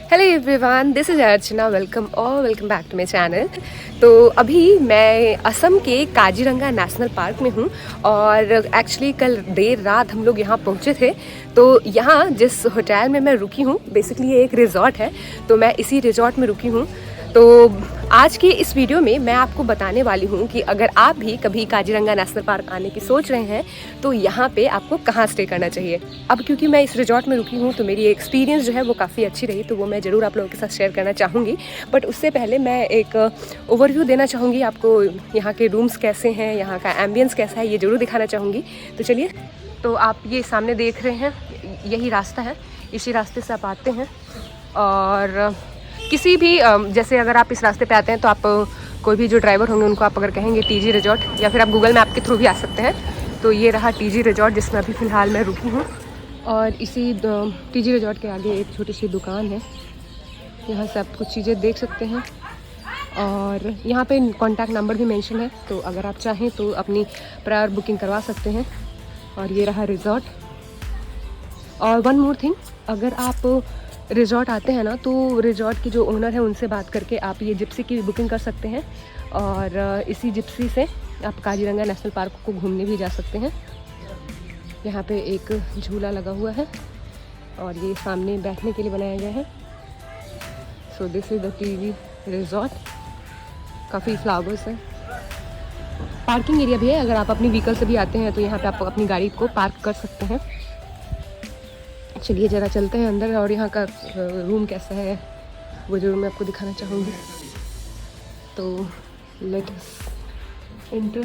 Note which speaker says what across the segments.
Speaker 1: Hello everyone, this is Archana. Welcome back to my channel. तो अभी मैं असम के काजीरंगा नेशनल पार्क में हूँ और एक्चुअली कल देर रात हम लोग यहाँ पहुँचे थे। तो यहाँ जिस होटल में मैं रुकी हूँ, बेसिकली ये एक रिजॉर्ट है, तो मैं इसी रिजॉर्ट में रुकी हूँ। तो आज की इस वीडियो में मैं आपको बताने वाली हूँ कि अगर आप भी कभी काजीरंगा नेशनल पार्क आने की सोच रहे हैं तो यहाँ पे आपको कहाँ स्टे करना चाहिए। अब क्योंकि मैं इस रिजॉर्ट में रुकी हूँ तो मेरी एक्सपीरियंस जो है वो काफ़ी अच्छी रही, तो वो मैं ज़रूर आप लोगों के साथ शेयर करना चाहूँगी। बट उससे पहले मैं एक ओवरव्यू देना चाहूँगी आपको, यहाँ के रूम्स कैसे हैं, यहाँ का एम्बियंस कैसा है, ये ज़रूर दिखाना चाहूँगी। तो चलिए, तो आप ये सामने देख रहे हैं, यही रास्ता है, इसी रास्ते से आप आते हैं और किसी भी जैसे अगर आप इस रास्ते पे आते हैं तो आप कोई भी जो ड्राइवर होंगे उनको आप अगर कहेंगे टीजी रिजॉर्ट, या फिर आप गूगल मैप के थ्रू भी आ सकते हैं। तो ये रहा टीजी रिजॉर्ट जिसमें अभी फ़िलहाल मैं रुकी हूँ। और इसी टीजी रिजॉर्ट के आगे एक छोटी सी दुकान है, यहाँ से आप कुछ चीज़ें देख सकते हैं और यहाँ पे कॉन्टैक्ट नंबर भी मेंशन है, तो अगर आप चाहें तो अपनी प्रायर बुकिंग करवा सकते हैं। और ये रहा रिजॉर्ट। और वन मोर थिंग, अगर आप रिजॉर्ट आते हैं ना तो रिजॉर्ट की जो ओनर है उनसे बात करके आप ये जिप्सी की भी बुकिंग कर सकते हैं और इसी जिप्सी से आप काजीरंगा नेशनल पार्क को घूमने भी जा सकते हैं। यहाँ पे एक झूला लगा हुआ है और ये सामने बैठने के लिए बनाया गया है। सो this is the TV resort. काफ़ी फ्लावर्स है, पार्किंग एरिया भी है। अगर आप अपनी व्हीकल से भी आते हैं तो यहाँ पे आप अपनी गाड़ी को पार्क कर सकते हैं। चलिए ज़रा चलते हैं अंदर और यहाँ का रूम कैसा है वो ज़रूर मैं आपको दिखाना चाहूँगी। तो let us enter.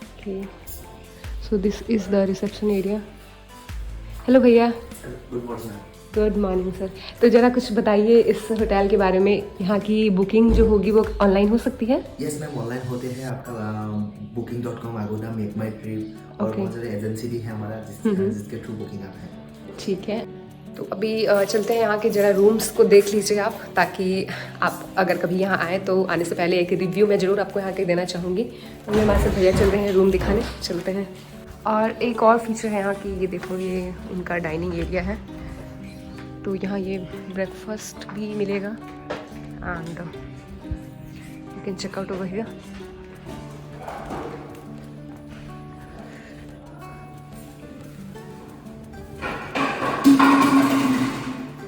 Speaker 1: Okay, so this is the reception area. Hello भैया। Good morning sir. तो ज़रा कुछ बताइए इस होटल के बारे में, यहाँ की बुकिंग जो होगी वो ऑनलाइन हो सकती है?
Speaker 2: यस मैम, ऑनलाइन होते हैं। आपका booking.com, Agoda, मेक माई ट्रिप और बहुत सारे एजेंसी भी है हमारा जिसके थ्रू बुकिंग आता है।
Speaker 1: ठीक है, तो अभी चलते हैं यहाँ के ज़रा रूम्स को देख लीजिए आप, ताकि आप अगर कभी यहाँ आए तो आने से पहले एक रिव्यू मैं ज़रूर आपको यहाँ के देना चाहूँगी। तो हमारे साथ भैया चल रहे हैं रूम दिखाने, चलते हैं। और एक और फीचर है यहाँ की, ये देखो, ये उनका डाइनिंग एरिया है। तो यहाँ ये ब्रेकफास्ट भी मिलेगा and you can check out over here.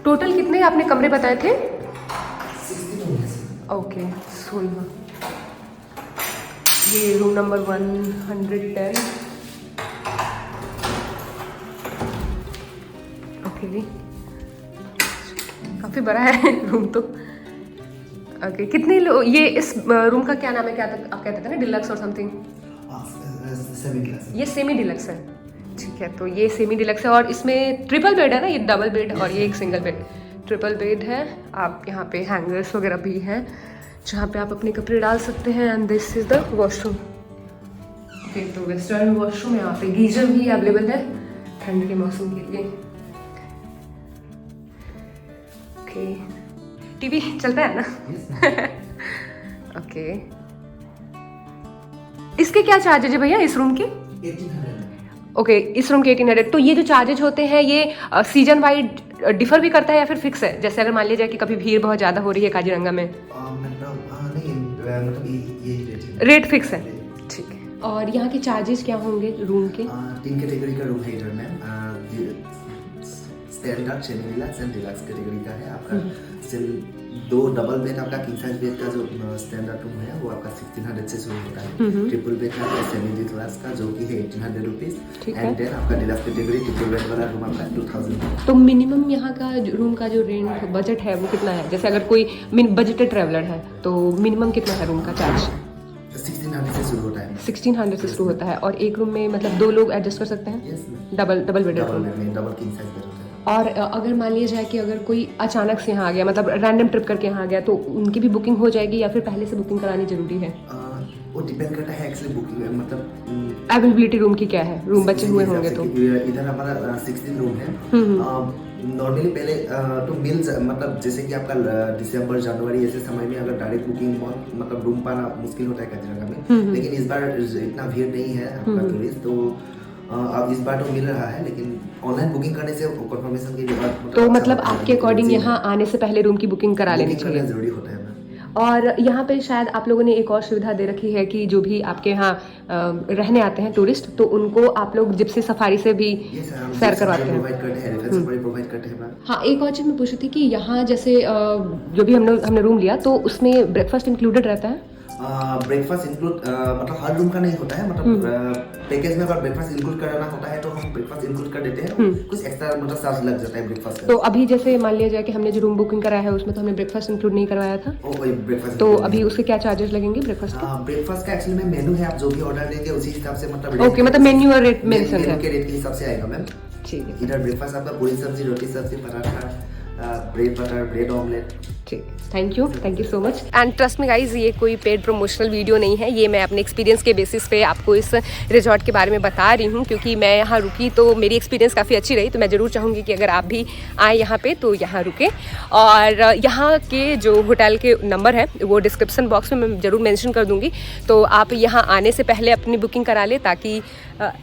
Speaker 1: Total कितने आपने कमरे बताए थे?
Speaker 2: 16।
Speaker 1: ओके, 16। ये रूम नंबर 110। ओके, काफ़ी बड़ा है रूम तो। ओके, कितने लोग, ये इस रूम का क्या नाम है, क्या आप कहते थे ना, डिलक्स और समथिंग? ये सेमी डिलक्स है। ठीक है, तो ये सेमी डिलक्स है और इसमें ट्रिपल बेड है ना, ये डबल बेड और ये एक सिंगल बेड। ट्रिपल बेड है। आप यहाँ पे हैंगर्स वगैरह भी हैं जहाँ पे आप अपने कपड़े डाल सकते हैं and this is the washroom. Okay, तो वेस्टर्न वॉशरूम, यहाँ पे गीजर भी अवेलेबल है ठंड के मौसम के लिए। ओके, टीवी चलता है ना? ओके, इसके क्या चार्जेज है भैया इस रूम के?
Speaker 2: 1800।
Speaker 1: ओके, इस रूम के 1800। तो ये जो चार्जेज होते हैं ये सीजन वाइड डिफर भी करता है या फिर फिक्स है? जैसे अगर मान लीजिए कि कभी भीड़ बहुत ज़्यादा हो रही है काजीरंगा में, रेट फिक्स है। ठीक है, और यहाँ के चार्जेस क्या होंगे रूम के?
Speaker 2: 3 कैटेगरी का रूम है इधर ma'am. Standard, semi deluxe and deluxe category का है आपका। सिर्फ 2 डबल बेड आपका किंग साइज बेड का जो स्टैंडर्ड रूम है वो आपका 1600 से शुरू होता है। ट्रिपल बेड का सेमी डिलक्स का जो कि है 1800 रुपीज एंड देन आपका डिलक्स कैटेगरी ट्रिपल बेड वाला रूम आपका 2000।
Speaker 1: तो मिनिमम यहाँ का रूम का जो रेंट बजट है वो कितना है? जैसे अगर कोई बजटेड ट्रैवलर है तो मिनिमम कितना है रूम का चार्ज?
Speaker 2: 1600 से शुरू होता है।
Speaker 1: 1600 से शुरू होता है और एक रूम में मतलब 2 लोग एडजस्ट कर सकते हैं?
Speaker 2: Yes ma'am,
Speaker 1: double bed room.
Speaker 2: Double king size bed होता है।
Speaker 1: और अगर मान लिया जाए कि अगर कोई अचानक से यहाँ आ गया, मतलब रैंडम ट्रिप करके यहाँ आ गया, तो उनकी भी बुकिंग हो जाएगी या फिर पहले से बुकिंग करानी जरूरी है?
Speaker 2: वो डिपेंड करता है एक्चुअली बुकिंग में, मतलब
Speaker 1: अवेलेबिलिटी रूम की क्या है, रूम बचे हुए होंगे तो?
Speaker 2: इधर हमारा 16 रूम है। नॉर्मली पहले तो मिल मतलब जैसे कि आपका दिसंबर जनवरी ऐसे समय में अगर डायरेक्ट बुकिंग बहुत मतलब रूम पाना मुश्किल होता है काजीरंगा में। लेकिन इस बार इतना भीड़ नहीं है आपका टूरिस्ट, तो अब इस बार तो मिल रहा है, लेकिन ऑनलाइन बुकिंग करने से कंफर्मेशन के बाद
Speaker 1: तो मतलब आपके अकॉर्डिंग यहाँ आने से पहले रूम की बुकिंग करा लेनी चाहिए।
Speaker 2: जरूरी होता है।
Speaker 1: और यहाँ पे शायद आप लोगों ने एक और सुविधा दे रखी है कि जो भी आपके यहाँ रहने आते हैं टूरिस्ट, तो उनको आप लोग जिप्सी सफारी से भी सैर करवाते हैं। हाँ, एक और चीज़ मैं पूछ रही थी कि यहाँ जैसे जो भी हमने रूम लिया तो उसमें ब्रेकफास्ट इंक्लूडेड रहता है?
Speaker 2: ब्रेकफास्ट इंक्लूड मतलब हर रूम का नहीं होता है, मतलब पैकेज में अगर ब्रेकफास्ट इंक्लूड कराना होता है तो हम ब्रेकफास्ट इंक्लूड कर देते हैं। कुछ एक्स्ट्रा मतलब चार्ज लग जाता है ब्रेकफास्ट का।
Speaker 1: तो अभी जैसे मान लिया जाए कि हमने जो रूम बुकिंग कराया है उसमें तो हमने ब्रेकफास्ट इंक्लूड नहीं करवाया था,
Speaker 2: ब्रेकफास्ट
Speaker 1: तो अभी उसके क्या चार्जेस लगेंगे ब्रेकफास्ट के?
Speaker 2: ब्रेकफास्ट का एक्चुअली में मेनू है, आप जो भी ऑर्डर देंगे उसी हिसाब से मतलब
Speaker 1: ओके, मतलब मेन्यू और रेट मेंशन है,
Speaker 2: के रेट के हिसाब से आएगा मैम।
Speaker 1: ठीक है।
Speaker 2: इधर ब्रेकफास्ट आपका पूरी सब्जी, रोटी सब्जी, paratha, bread butter, bread omelette.
Speaker 1: ठीक, thank you so much. And trust me guys, ये कोई पेड प्रमोशनल वीडियो नहीं है, ये मैं अपने एक्सपीरियंस के बेसिस पे आपको इस रिजॉर्ट के बारे में बता रही हूँ, क्योंकि मैं यहाँ रुकी तो मेरी एक्सपीरियंस काफ़ी अच्छी रही। तो मैं ज़रूर चाहूँगी कि अगर आप भी आए यहाँ पे तो यहाँ रुकें। और यहाँ के जो होटल के नंबर है वो डिस्क्रिप्सन बॉक्स में मैं ज़रूर मेंशन कर दूँगी, तो आप यहाँ आने से पहले अपनी बुकिंग करा लें, ताकि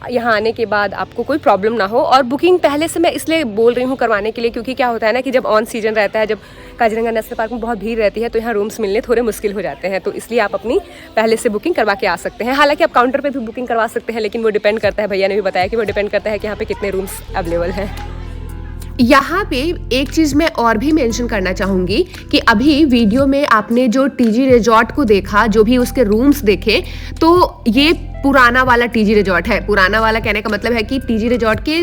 Speaker 1: यहाँ आने के बाद आपको कोई प्रॉब्लम ना हो। और बुकिंग पहले से मैं इसलिए बोल रही हूँ करवाने के लिए, क्योंकि क्या होता है ना कि जब ऑन सीजन रहता है, जब काजीरंगा नेशनल पार्क में बहुत भीड़ रहती है, तो यहाँ रूम्स मिलने थोड़े मुश्किल हो जाते हैं। तो इसलिए आप अपनी पहले से बुकिंग करवा के आ सकते हैं। हालांकि आप काउंटर पे भी बुकिंग करवा सकते हैं, लेकिन वो डिपेंड करता है, भैया ने भी बताया कि वो डिपेंड करता है कि यहाँ पे कितने रूम्स अवेलेबल हैं। यहाँ पे एक चीज़ मैं और भी मेंशन करना चाहूँगी कि अभी वीडियो में आपने जो टीजी रिजॉर्ट को देखा, जो भी उसके रूम्स देखे, तो ये पुराना वाला टीजी रिजॉर्ट है। पुराना वाला कहने का मतलब है कि टीजी रिजॉर्ट के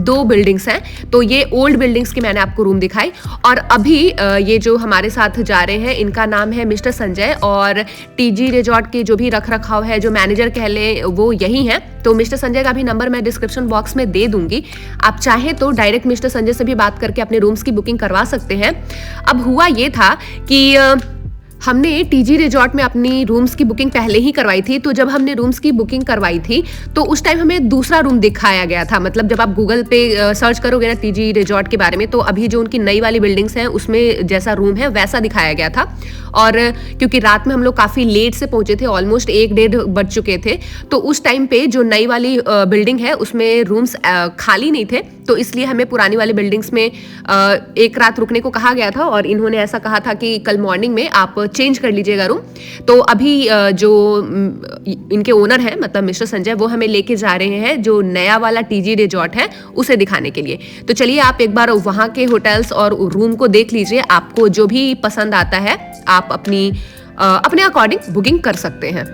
Speaker 1: 2 बिल्डिंग्स हैं, तो ये ओल्ड बिल्डिंग्स की मैंने आपको रूम दिखाई। और अभी ये जो हमारे साथ जा रहे हैं इनका नाम है मिस्टर संजय, और टीजी रिजॉर्ट के जो भी रख रखाव है, जो मैनेजर कह लें, वो यही हैं। तो मिस्टर संजय का भी नंबर मैं डिस्क्रिप्शन बॉक्स में दे दूंगी, आप चाहें तो डायरेक्ट मिस्टर संजय से भी बात करके अपने रूम्स की बुकिंग करवा सकते हैं। अब हुआ ये था कि हमने टीजी रिजॉर्ट में अपनी रूम्स की बुकिंग पहले ही करवाई थी, तो जब हमने रूम्स की बुकिंग करवाई थी तो उस टाइम हमें दूसरा रूम दिखाया गया था। मतलब जब आप गूगल पे सर्च करोगे ना टीजी रिजॉर्ट के बारे में, तो अभी जो उनकी नई वाली बिल्डिंग्स हैं उसमें जैसा रूम है वैसा दिखाया गया था। और क्योंकि रात में हम लोग काफ़ी लेट से पहुंचे थे, ऑलमोस्ट 1-1:30 बज चुके थे, तो उस टाइम पे जो नई वाली बिल्डिंग है उसमें रूम्स खाली नहीं थे, तो इसलिए हमें पुरानी वाली बिल्डिंग्स में एक रात रुकने को कहा गया था। और इन्होंने ऐसा कहा था कि कल मॉर्निंग में आप चेंज कर लीजिएगा रूम। तो अभी जो इनके ओनर हैं, मतलब मिस्टर संजय, वो हमें लेके जा रहे हैं जो नया वाला टीजी रिजॉर्ट है उसे दिखाने के लिए। तो चलिए आप एक बार वहाँ के होटल्स और रूम को देख लीजिए, आपको जो भी पसंद आता है आप अपने अकॉर्डिंग बुकिंग कर सकते हैं।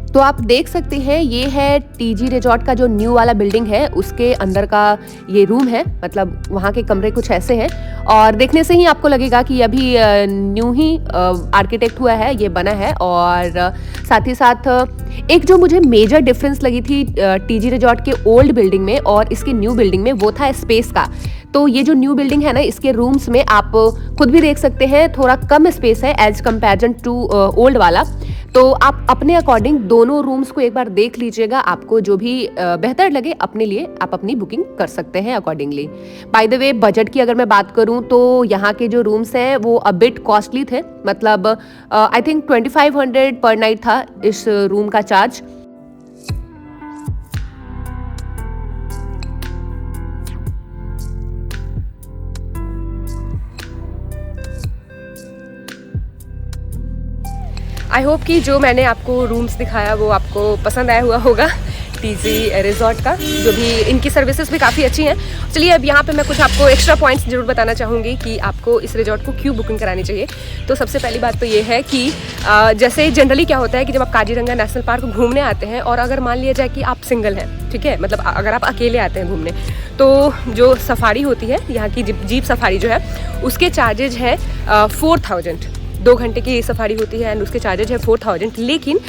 Speaker 1: तो आप देख सकते हैं ये है टीजी रिजॉर्ट का जो न्यू वाला बिल्डिंग है, उसके अंदर का ये रूम है। मतलब वहाँ के कमरे कुछ ऐसे हैं, और देखने से ही आपको लगेगा कि अभी न्यू ही आर्किटेक्ट हुआ है, ये बना है। और साथ ही साथ एक जो मुझे मेजर डिफरेंस लगी थी टीजी रिजॉर्ट के ओल्ड बिल्डिंग में और इसके न्यू बिल्डिंग में, वो था स्पेस का। तो ये जो न्यू बिल्डिंग है ना, इसके रूम्स में आप खुद भी देख सकते हैं थोड़ा कम स्पेस है एज कंपेरिजन टू ओल्ड वाला। तो आप अपने अकॉर्डिंग दोनों रूम्स को एक बार देख लीजिएगा, आपको जो भी बेहतर लगे अपने लिए आप अपनी बुकिंग कर सकते हैं accordingly. By the way, budget की अगर मैं बात करूं तो यहाँ के जो रूम्स हैं वो अ बिट कॉस्टली थे। मतलब आई थिंक 2500 पर नाइट था इस रूम का चार्ज। आई होप कि जो मैंने आपको रूम्स दिखाया वो आपको पसंद आया हुआ होगा टीजी रिजॉर्ट का, जो भी इनकी सर्विसेज भी काफ़ी अच्छी हैं। चलिए अब यहाँ पे मैं कुछ आपको एक्स्ट्रा पॉइंट्स जरूर बताना चाहूँगी कि आपको इस रिजॉर्ट को क्यों बुकिंग करानी चाहिए। तो सबसे पहली बात तो ये है कि जैसे जनरली क्या होता है कि जब आप काजीरंगा नेशनल पार्क घूमने आते हैं और अगर मान लिया जाए कि आप सिंगल हैं, ठीक है, मतलब अगर आप अकेले आते हैं घूमने, तो जो सफारी होती है यहाँ की जीप सफारी जो है उसके चार्जेज है 4000। 2 घंटे की सफारी होती है एंड उसके चार्जेज है 4000। लेकिन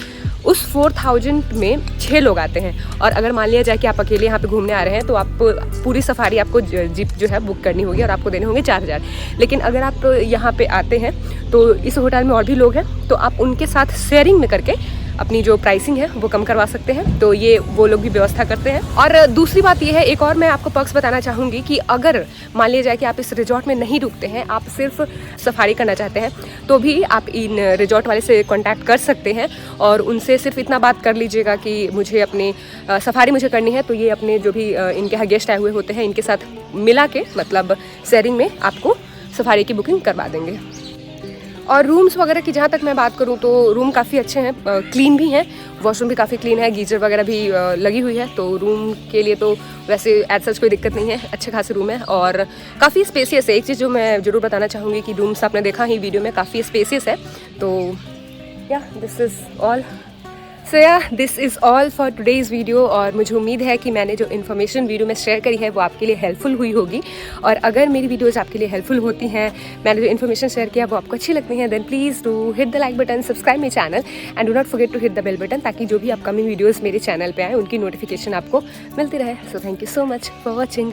Speaker 1: उस 4000 में 6 लोग आते हैं। और अगर मान लिया जाए कि आप अकेले यहाँ पे घूमने आ रहे हैं तो आप पूरी सफारी आपको जीप जो है बुक करनी होगी और आपको देने होंगे 4000। लेकिन अगर आप यहाँ पे आते हैं तो इस होटल में और भी लोग हैं, तो आप उनके साथ शेयरिंग में करके अपनी जो प्राइसिंग है वो कम करवा सकते हैं, तो ये वो लोग भी व्यवस्था करते हैं। और दूसरी बात ये है, एक और मैं आपको पर्क्स बताना चाहूँगी कि अगर मान लिया जाए कि आप इस रिजॉर्ट में नहीं रुकते हैं, आप सिर्फ सफारी करना चाहते हैं, तो भी आप इन रिजॉर्ट वाले से कॉन्टैक्ट कर सकते हैं और उनसे सिर्फ इतना बात कर लीजिएगा कि मुझे अपनी सफारी मुझे करनी है, तो ये अपने जो भी इनके यहाँ गेस्ट आए हुए होते हैं इनके साथ मिला के मतलब शेयरिंग में आपको सफारी की बुकिंग करवा देंगे। और रूम्स वगैरह की जहाँ तक मैं बात करूँ तो रूम काफ़ी अच्छे हैं, क्लीन भी हैं, वॉशरूम भी काफ़ी क्लीन है, गीजर वगैरह भी लगी हुई है, तो रूम के लिए तो वैसे एज सच कोई दिक्कत नहीं है, अच्छे खासे रूम है और काफ़ी स्पेसियस है। एक चीज़ जो मैं ज़रूर बताना चाहूँगी कि रूम्स आपने देखा ही वीडियो में, काफ़ी स्पेसियस है। तो या दिस इज़ ऑल, सो या this is all for today's video. और मुझे उम्मीद है कि मैंने जो इन्फॉर्मेशन वीडियो में शेयर करी है वो आपके लिए हेल्पफुल हुई होगी। और अगर मेरी वीडियोज़ आपके लिए हेल्पफुल होती हैं, मैंने जो इन्फॉर्मेशन शेयर किया वो आपको अच्छी लगती हैं, then please do hit the like button, subscribe my channel and do not forget to hit the bell button, ताकि जो भी अपकमिंग वीडियोज़ मेरे चैनल पर आए उनकी नोटिफिकेशन आपको मिलती रहे। So thank you so much for watching.